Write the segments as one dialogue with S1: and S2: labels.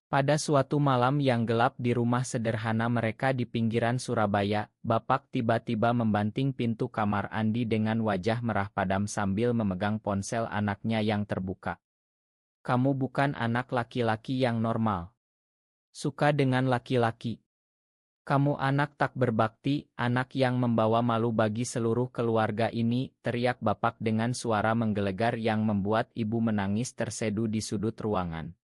S1: Pada suatu malam yang gelap di rumah sederhana mereka di pinggiran Surabaya, Bapak tiba-tiba membanting pintu kamar Andi dengan wajah merah padam sambil memegang ponsel anaknya yang terbuka. "Kamu bukan anak laki-laki yang normal. Suka dengan laki-laki. Kamu anak tak berbakti, anak yang membawa malu bagi seluruh keluarga ini," teriak Bapak dengan suara menggelegar yang membuat ibu menangis terseduh di sudut ruangan.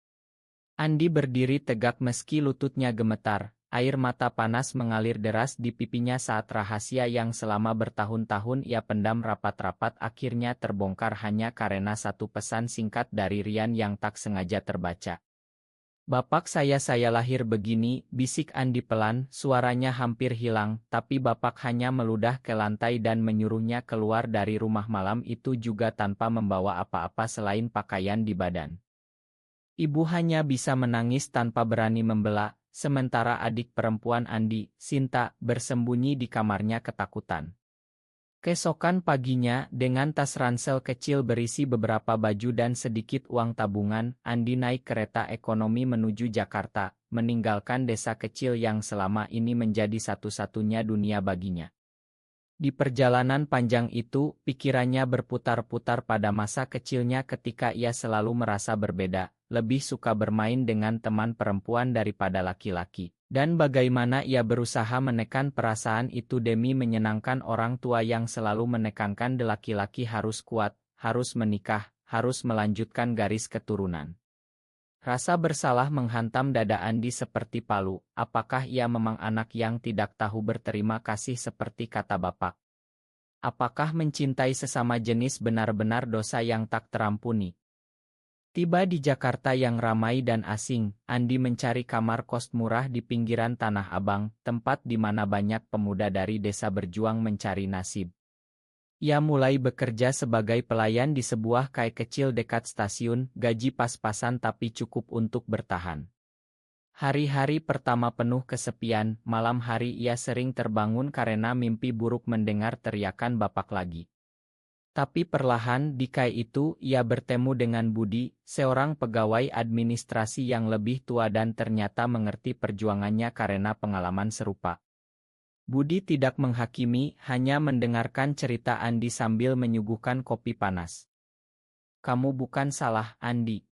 S1: Andi berdiri tegak meski lututnya gemetar, air mata panas mengalir deras di pipinya saat rahasia yang selama bertahun-tahun ia pendam rapat-rapat akhirnya terbongkar hanya karena satu pesan singkat dari Rian yang tak sengaja terbaca. "Bapak, saya lahir begini," bisik Andi pelan, suaranya hampir hilang, tapi Bapak hanya meludah ke lantai dan menyuruhnya keluar dari rumah malam itu juga tanpa membawa apa-apa selain pakaian di badan. Ibu hanya bisa menangis tanpa berani membela, sementara adik perempuan Andi, Sinta, bersembunyi di kamarnya ketakutan. Keesokan paginya, dengan tas ransel kecil berisi beberapa baju dan sedikit uang tabungan, Andi naik kereta ekonomi menuju Jakarta, meninggalkan desa kecil yang selama ini menjadi satu-satunya dunia baginya. Di perjalanan panjang itu, pikirannya berputar-putar pada masa kecilnya ketika ia selalu merasa berbeda, lebih suka bermain dengan teman perempuan daripada laki-laki, dan bagaimana ia berusaha menekan perasaan itu demi menyenangkan orang tua yang selalu menekankan laki-laki harus kuat, harus menikah, harus melanjutkan garis keturunan. Rasa bersalah menghantam dada Andi seperti palu. Apakah ia memang anak yang tidak tahu berterima kasih seperti kata Bapak? Apakah mencintai sesama jenis benar-benar dosa yang tak terampuni? Tiba di Jakarta yang ramai dan asing, Andi mencari kamar kos murah di pinggiran Tanah Abang, tempat di mana banyak pemuda dari desa berjuang mencari nasib. Ia mulai bekerja sebagai pelayan di sebuah kai kecil dekat stasiun, gaji pas-pasan tapi cukup untuk bertahan. Hari-hari pertama penuh kesepian, malam hari ia sering terbangun karena mimpi buruk mendengar teriakan Bapak lagi. Tapi perlahan di kai itu ia bertemu dengan Budi, seorang pegawai administrasi yang lebih tua dan ternyata mengerti perjuangannya karena pengalaman serupa. Budi tidak menghakimi, hanya mendengarkan cerita Andi sambil menyuguhkan kopi panas. "Kamu bukan salah, Andi.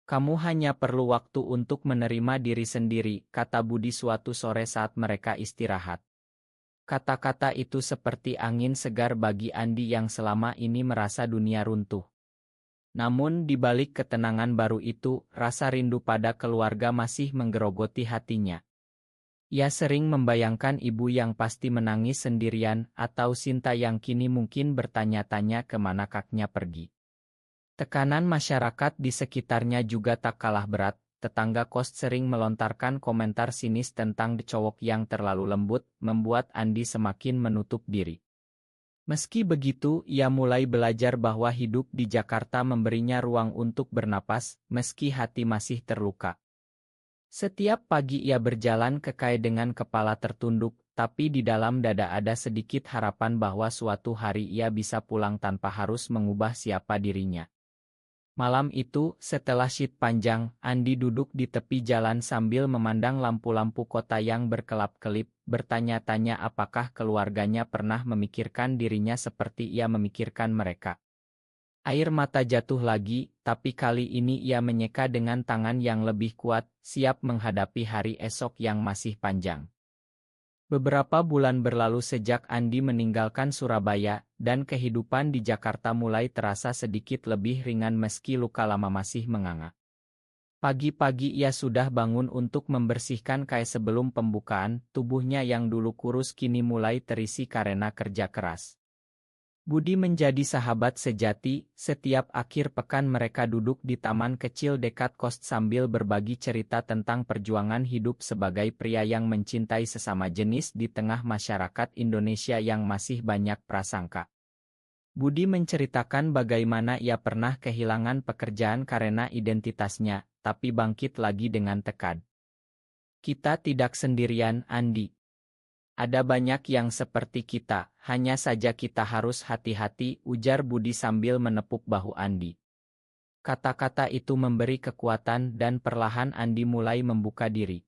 S1: Kamu hanya perlu waktu untuk menerima diri sendiri," kata Budi suatu sore saat mereka istirahat. Kata-kata itu seperti angin segar bagi Andi yang selama ini merasa dunia runtuh. Namun di balik ketenangan baru itu, rasa rindu pada keluarga masih menggerogoti hatinya. Ia sering membayangkan ibu yang pasti menangis sendirian, atau Sinta yang kini mungkin bertanya-tanya kemana kaknya pergi. Tekanan masyarakat di sekitarnya juga tak kalah berat. Tetangga kos sering melontarkan komentar sinis tentang cowok yang terlalu lembut, membuat Andi semakin menutup diri. Meski begitu, ia mulai belajar bahwa hidup di Jakarta memberinya ruang untuk bernapas, meski hati masih terluka. Setiap pagi ia berjalan ke kai dengan kepala tertunduk, tapi di dalam dada ada sedikit harapan bahwa suatu hari ia bisa pulang tanpa harus mengubah siapa dirinya. Malam itu, setelah shift panjang, Andi duduk di tepi jalan sambil memandang lampu-lampu kota yang berkelap-kelip, bertanya-tanya apakah keluarganya pernah memikirkan dirinya seperti ia memikirkan mereka. Air mata jatuh lagi, tapi kali ini ia menyeka dengan tangan yang lebih kuat, siap menghadapi hari esok yang masih panjang. Beberapa bulan berlalu sejak Andi meninggalkan Surabaya, dan kehidupan di Jakarta mulai terasa sedikit lebih ringan meski luka lama masih menganga. Pagi-pagi ia sudah bangun untuk membersihkan kai sebelum pembukaan, tubuhnya yang dulu kurus kini mulai terisi karena kerja keras. Budi menjadi sahabat sejati, setiap akhir pekan mereka duduk di taman kecil dekat kos sambil berbagi cerita tentang perjuangan hidup sebagai pria yang mencintai sesama jenis di tengah masyarakat Indonesia yang masih banyak prasangka. Budi menceritakan bagaimana ia pernah kehilangan pekerjaan karena identitasnya, tapi bangkit lagi dengan tekad. "Kita tidak sendirian, Andi. Ada banyak yang seperti kita, hanya saja kita harus hati-hati," ujar Budi sambil menepuk bahu Andi. Kata-kata itu memberi kekuatan dan perlahan Andi mulai membuka diri.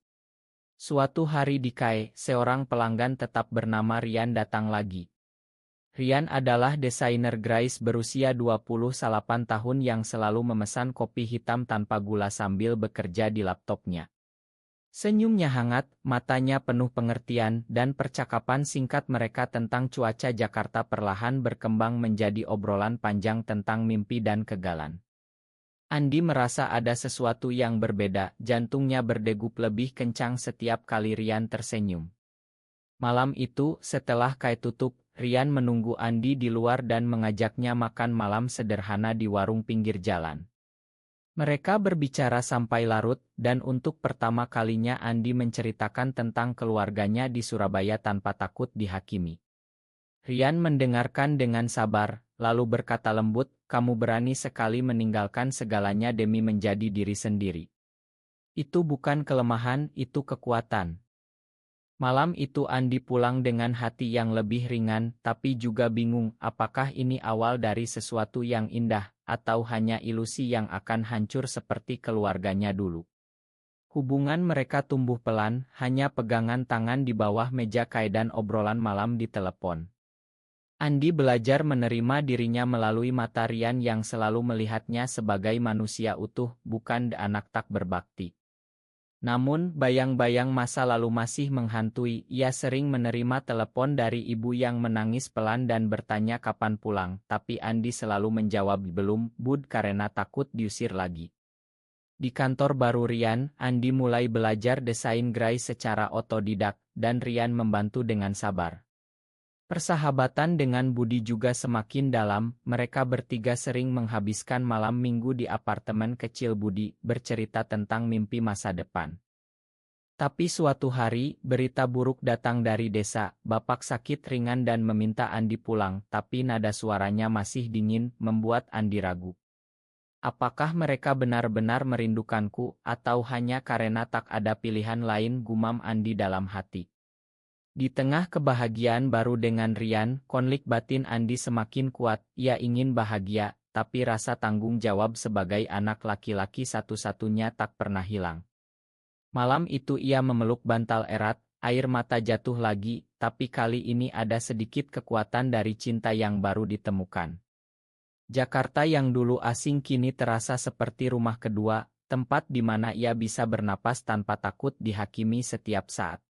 S1: Suatu hari di Kai, seorang pelanggan tetap bernama Rian datang lagi. Rian adalah desainer grafis berusia 28 tahun yang selalu memesan kopi hitam tanpa gula sambil bekerja di laptopnya. Senyumnya hangat, matanya penuh pengertian, dan percakapan singkat mereka tentang cuaca Jakarta perlahan berkembang menjadi obrolan panjang tentang mimpi dan kegalan. Andi merasa ada sesuatu yang berbeda, jantungnya berdegup lebih kencang setiap kali Rian tersenyum. Malam itu, setelah Kai tutup, Rian menunggu Andi di luar dan mengajaknya makan malam sederhana di warung pinggir jalan. Mereka berbicara sampai larut, dan untuk pertama kalinya Andi menceritakan tentang keluarganya di Surabaya tanpa takut dihakimi. Rian mendengarkan dengan sabar, lalu berkata lembut, "Kamu berani sekali meninggalkan segalanya demi menjadi diri sendiri. Itu bukan kelemahan, itu kekuatan." Malam itu Andi pulang dengan hati yang lebih ringan, tapi juga bingung, apakah ini awal dari sesuatu yang indah, atau hanya ilusi yang akan hancur seperti keluarganya dulu. Hubungan mereka tumbuh pelan, hanya pegangan tangan di bawah meja Kai dan obrolan malam di telepon. Andi belajar menerima dirinya melalui mata Rian yang selalu melihatnya sebagai manusia utuh, bukan anak tak berbakti. Namun, bayang-bayang masa lalu masih menghantui. Ia sering menerima telepon dari ibu yang menangis pelan dan bertanya kapan pulang, tapi Andi selalu menjawab belum, Bud, karena takut diusir lagi. Di kantor baru Rian, Andi mulai belajar desain grafis secara otodidak, dan Rian membantu dengan sabar. Persahabatan dengan Budi juga semakin dalam, mereka bertiga sering menghabiskan malam minggu di apartemen kecil Budi, bercerita tentang mimpi masa depan. Tapi suatu hari, berita buruk datang dari desa, bapak sakit ringan dan meminta Andi pulang, tapi nada suaranya masih dingin, membuat Andi ragu. Apakah mereka benar-benar merindukanku, atau hanya karena tak ada pilihan lain, gumam Andi dalam hati. Di tengah kebahagiaan baru dengan Rian, konflik batin Andi semakin kuat. Ia ingin bahagia, tapi rasa tanggung jawab sebagai anak laki-laki satu-satunya tak pernah hilang. Malam itu ia memeluk bantal erat, air mata jatuh lagi, tapi kali ini ada sedikit kekuatan dari cinta yang baru ditemukan. Jakarta yang dulu asing kini terasa seperti rumah kedua, tempat di mana ia bisa bernapas tanpa takut dihakimi setiap saat.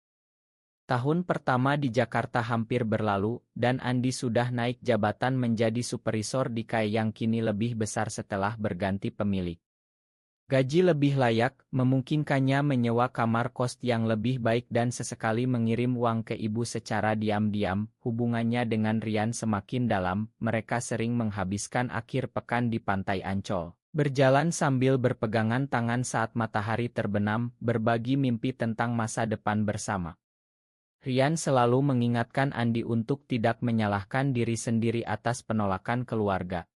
S1: Tahun pertama di Jakarta hampir berlalu, dan Andi sudah naik jabatan menjadi supervisor di Kai yang kini lebih besar setelah berganti pemilik. Gaji lebih layak, memungkinkannya menyewa kamar kos yang lebih baik dan sesekali mengirim uang ke ibu secara diam-diam. Hubungannya dengan Rian semakin dalam, mereka sering menghabiskan akhir pekan di Pantai Ancol. Berjalan sambil berpegangan tangan saat matahari terbenam, berbagi mimpi tentang masa depan bersama. Rian selalu mengingatkan Andi untuk tidak menyalahkan diri sendiri atas penolakan keluarga.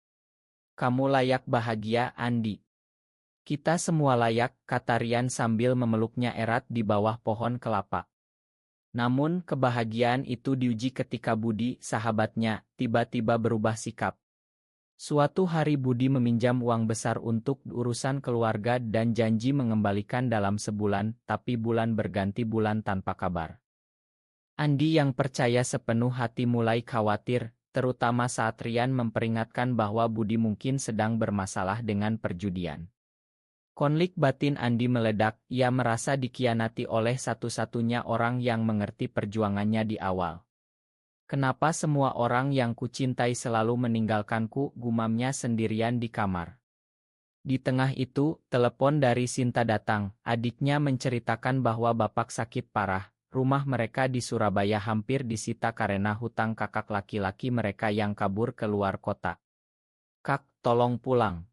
S1: "Kamu layak bahagia, Andi. Kita semua layak," kata Rian sambil memeluknya erat di bawah pohon kelapa. Namun, kebahagiaan itu diuji ketika Budi, sahabatnya, tiba-tiba berubah sikap. Suatu hari Budi meminjam uang besar untuk urusan keluarga dan janji mengembalikan dalam sebulan, tapi bulan berganti bulan tanpa kabar. Andi yang percaya sepenuh hati mulai khawatir, terutama saat Rian memperingatkan bahwa Budi mungkin sedang bermasalah dengan perjudian. Konflik batin Andi meledak, ia merasa dikhianati oleh satu-satunya orang yang mengerti perjuangannya di awal. "Kenapa semua orang yang kucintai selalu meninggalkanku?" gumamnya sendirian di kamar. Di tengah itu, telepon dari Sinta datang, adiknya menceritakan bahwa bapak sakit parah. Rumah mereka di Surabaya hampir disita karena hutang kakak laki-laki mereka yang kabur ke luar kota. "Kak, tolong pulang.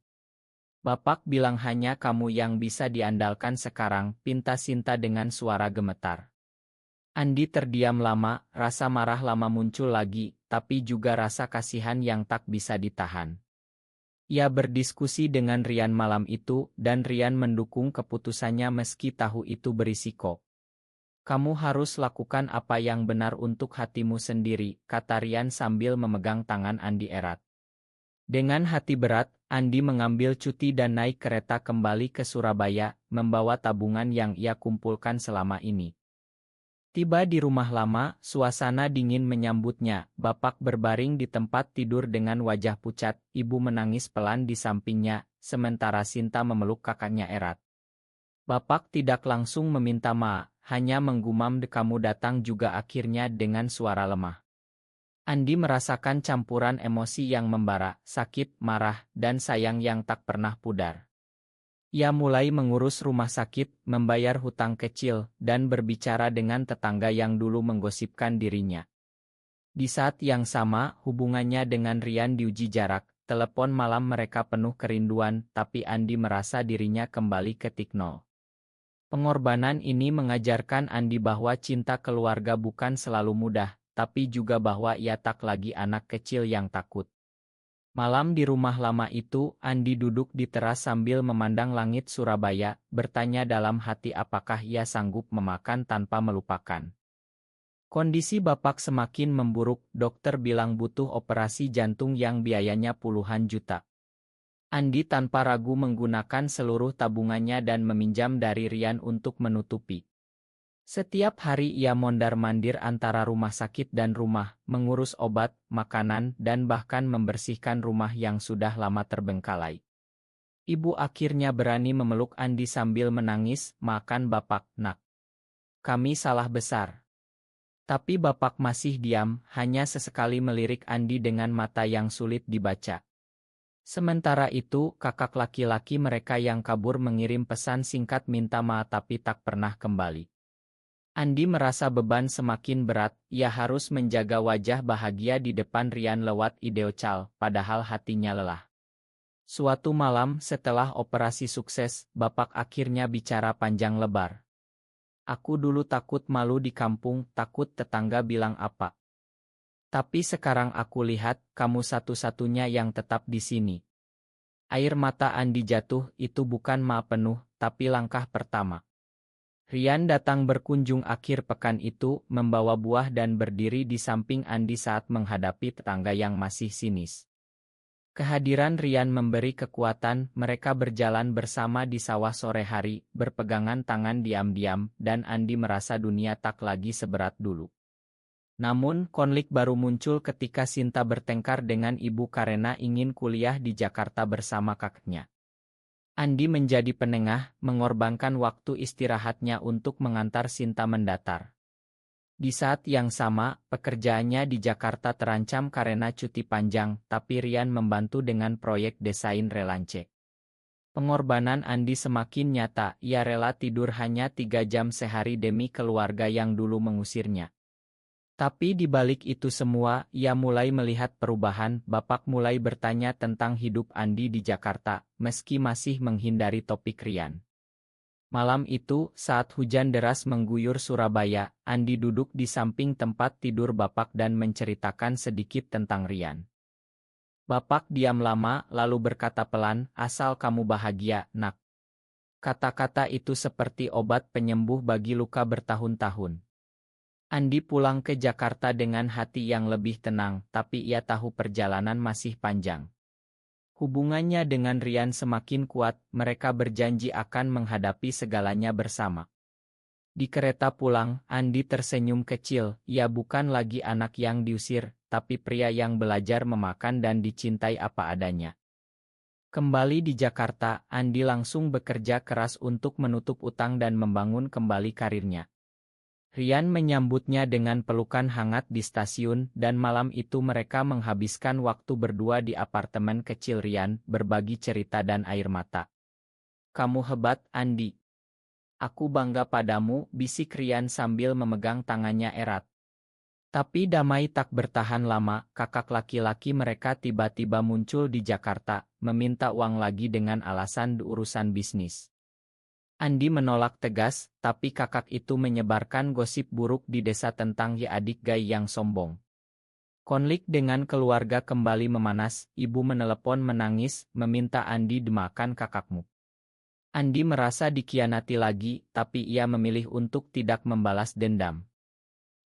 S1: Bapak bilang hanya kamu yang bisa diandalkan sekarang," pinta Sinta dengan suara gemetar. Andi terdiam lama, rasa marah lama muncul lagi, tapi juga rasa kasihan yang tak bisa ditahan. Ia berdiskusi dengan Rian malam itu, dan Rian mendukung keputusannya meski tahu itu berisiko. "Kamu harus lakukan apa yang benar untuk hatimu sendiri," kata Rian sambil memegang tangan Andi erat. Dengan hati berat, Andi mengambil cuti dan naik kereta kembali ke Surabaya, membawa tabungan yang ia kumpulkan selama ini. Tiba di rumah lama, suasana dingin menyambutnya. Bapak berbaring di tempat tidur dengan wajah pucat, ibu menangis pelan di sampingnya, sementara Sinta memeluk kakaknya erat. Bapak tidak langsung meminta maaf, hanya menggumam "kamu datang juga" akhirnya dengan suara lemah. Andi merasakan campuran emosi yang membara, sakit, marah, dan sayang yang tak pernah pudar. Ia mulai mengurus rumah sakit, membayar hutang kecil, dan berbicara dengan tetangga yang dulu menggosipkan dirinya. Di saat yang sama, hubungannya dengan Rian diuji jarak. Telepon malam mereka penuh kerinduan, tapi Andi merasa dirinya kembali ke titik nol. Pengorbanan ini mengajarkan Andi bahwa cinta keluarga bukan selalu mudah, tapi juga bahwa ia tak lagi anak kecil yang takut. Malam di rumah lama itu, Andi duduk di teras sambil memandang langit Surabaya, bertanya dalam hati apakah ia sanggup memakan tanpa melupakan. Kondisi bapak semakin memburuk, dokter bilang butuh operasi jantung yang biayanya puluhan juta. Andi tanpa ragu menggunakan seluruh tabungannya dan meminjam dari Rian untuk menutupi. Setiap hari ia mondar-mandir antara rumah sakit dan rumah, mengurus obat, makanan, dan bahkan membersihkan rumah yang sudah lama terbengkalai. Ibu akhirnya berani memeluk Andi sambil menangis, "Makan bapak, nak. Kami salah besar." Tapi bapak masih diam, hanya sesekali melirik Andi dengan mata yang sulit dibaca. Sementara itu, kakak laki-laki mereka yang kabur mengirim pesan singkat minta maaf tapi tak pernah kembali. Andi merasa beban semakin berat, ia harus menjaga wajah bahagia di depan Rian lewat video call, padahal hatinya lelah. Suatu malam setelah operasi sukses, bapak akhirnya bicara panjang lebar. "Aku dulu takut malu di kampung, takut tetangga bilang apa. Tapi sekarang aku lihat, kamu satu-satunya yang tetap di sini." Air mata Andi jatuh, itu bukan maaf penuh, tapi langkah pertama. Rian datang berkunjung akhir pekan itu, membawa buah dan berdiri di samping Andi saat menghadapi tetangga yang masih sinis. Kehadiran Rian memberi kekuatan, mereka berjalan bersama di sawah sore hari, berpegangan tangan diam-diam, dan Andi merasa dunia tak lagi seberat dulu. Namun, konflik baru muncul ketika Sinta bertengkar dengan ibu karena ingin kuliah di Jakarta bersama kakaknya. Andi menjadi penengah, mengorbankan waktu istirahatnya untuk mengantar Sinta mendatar. Di saat yang sama, pekerjaannya di Jakarta terancam karena cuti panjang, tapi Rian membantu dengan proyek desain relance. Pengorbanan Andi semakin nyata, ia rela tidur hanya 3 jam sehari demi keluarga yang dulu mengusirnya. Tapi di balik itu semua, ia mulai melihat perubahan. Bapak mulai bertanya tentang hidup Andi di Jakarta, meski masih menghindari topik Rian. Malam itu, saat hujan deras mengguyur Surabaya, Andi duduk di samping tempat tidur bapak dan menceritakan sedikit tentang Rian. Bapak diam lama, lalu berkata pelan, "Asal kamu bahagia, nak." Kata-kata itu seperti obat penyembuh bagi luka bertahun-tahun. Andi pulang ke Jakarta dengan hati yang lebih tenang, tapi ia tahu perjalanan masih panjang. Hubungannya dengan Rian semakin kuat, mereka berjanji akan menghadapi segalanya bersama. Di kereta pulang, Andi tersenyum kecil, ia bukan lagi anak yang diusir, tapi pria yang belajar memakan dan dicintai apa adanya. Kembali di Jakarta, Andi langsung bekerja keras untuk menutup utang dan membangun kembali karirnya. Rian menyambutnya dengan pelukan hangat di stasiun, dan malam itu mereka menghabiskan waktu berdua di apartemen kecil Rian, berbagi cerita dan air mata. "Kamu hebat, Andi. Aku bangga padamu," bisik Rian sambil memegang tangannya erat. Tapi damai tak bertahan lama, kakak laki-laki mereka tiba-tiba muncul di Jakarta, meminta uang lagi dengan alasan urusan bisnis. Andi menolak tegas, tapi kakak itu menyebarkan gosip buruk di desa tentang adik Gai yang sombong. Konflik dengan keluarga kembali memanas, ibu menelepon menangis, meminta Andi "Dimakan kakakmu." Andi merasa dikhianati lagi, tapi ia memilih untuk tidak membalas dendam.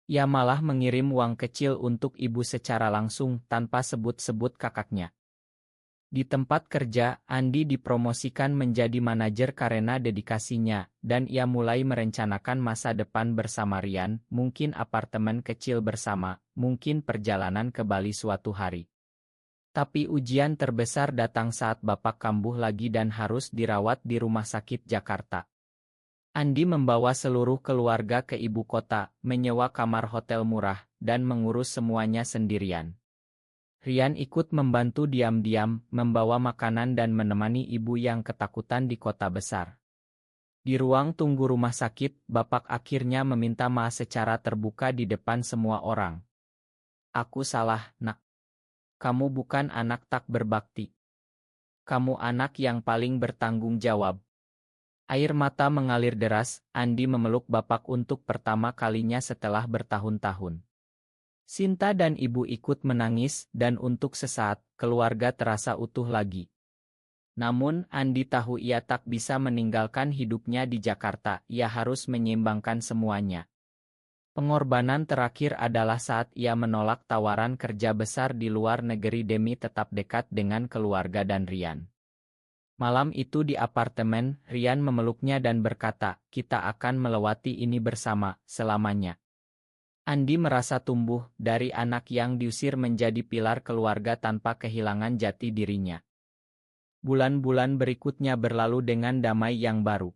S1: Ia malah mengirim uang kecil untuk ibu secara langsung, tanpa sebut-sebut kakaknya. Di tempat kerja, Andi dipromosikan menjadi manajer karena dedikasinya, dan ia mulai merencanakan masa depan bersama Rian, mungkin apartemen kecil bersama, mungkin perjalanan ke Bali suatu hari. Tapi ujian terbesar datang saat bapak kambuh lagi dan harus dirawat di rumah sakit Jakarta. Andi membawa seluruh keluarga ke ibu kota, menyewa kamar hotel murah, dan mengurus semuanya sendirian. Rian ikut membantu diam-diam, membawa makanan dan menemani ibu yang ketakutan di kota besar. Di ruang tunggu rumah sakit, bapak akhirnya meminta maaf secara terbuka di depan semua orang. "Aku salah, Nak. Kamu bukan anak tak berbakti. Kamu anak yang paling bertanggung jawab." Air mata mengalir deras, Andi memeluk bapak untuk pertama kalinya setelah bertahun-tahun. Sinta dan ibu ikut menangis, dan untuk sesaat, keluarga terasa utuh lagi. Namun, Andi tahu ia tak bisa meninggalkan hidupnya di Jakarta, ia harus menyeimbangkan semuanya. Pengorbanan terakhir adalah saat ia menolak tawaran kerja besar di luar negeri demi tetap dekat dengan keluarga dan Rian. Malam itu di apartemen, Rian memeluknya dan berkata, "Kita akan melewati ini bersama, selamanya." Andi merasa tumbuh dari anak yang diusir menjadi pilar keluarga tanpa kehilangan jati dirinya. Bulan-bulan berikutnya berlalu dengan damai yang baru.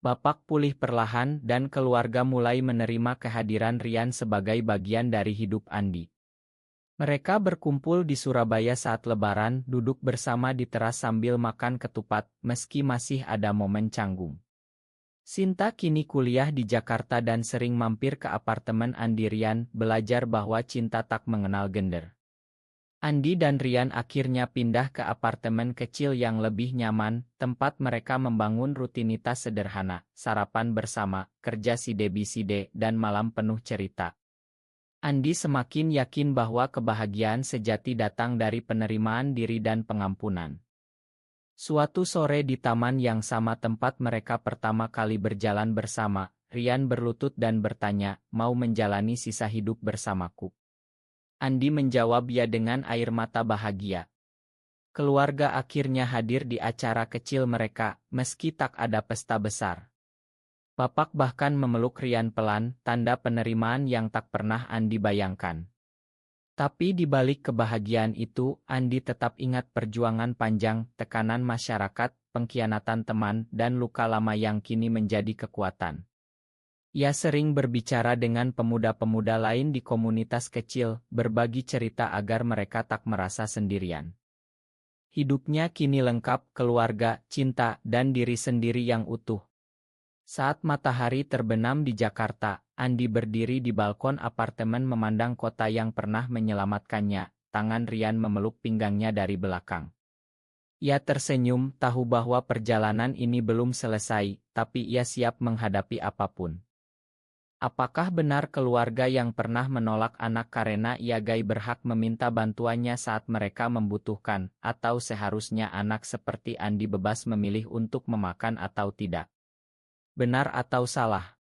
S1: Bapak pulih perlahan dan keluarga mulai menerima kehadiran Rian sebagai bagian dari hidup Andi. Mereka berkumpul di Surabaya saat Lebaran, duduk bersama di teras sambil makan ketupat, meski masih ada momen canggung. Sinta kini kuliah di Jakarta dan sering mampir ke apartemen Andi Rian, belajar bahwa cinta tak mengenal gender. Andi dan Rian akhirnya pindah ke apartemen kecil yang lebih nyaman, tempat mereka membangun rutinitas sederhana, sarapan bersama, kerja side-by-side, dan malam penuh cerita. Andi semakin yakin bahwa kebahagiaan sejati datang dari penerimaan diri dan pengampunan. Suatu sore di taman yang sama tempat mereka pertama kali berjalan bersama, Rian berlutut dan bertanya, "Mau menjalani sisa hidup bersamaku?" Andi menjawab ya dengan air mata bahagia. Keluarga akhirnya hadir di acara kecil mereka, meski tak ada pesta besar. Bapak bahkan memeluk Rian pelan, tanda penerimaan yang tak pernah Andi bayangkan. Tapi di balik kebahagiaan itu, Andi tetap ingat perjuangan panjang, tekanan masyarakat, pengkhianatan teman, dan luka lama yang kini menjadi kekuatan. Ia sering berbicara dengan pemuda-pemuda lain di komunitas kecil, berbagi cerita agar mereka tak merasa sendirian. Hidupnya kini lengkap, keluarga, cinta, dan diri sendiri yang utuh. Saat matahari terbenam di Jakarta, Andi berdiri di balkon apartemen memandang kota yang pernah menyelamatkannya, tangan Rian memeluk pinggangnya dari belakang. Ia tersenyum, tahu bahwa perjalanan ini belum selesai, tapi ia siap menghadapi apapun. Apakah benar keluarga yang pernah menolak anak karena ia gay berhak meminta bantuannya saat mereka membutuhkan, atau seharusnya anak seperti Andi bebas memilih untuk memakan atau tidak? Benar atau salah?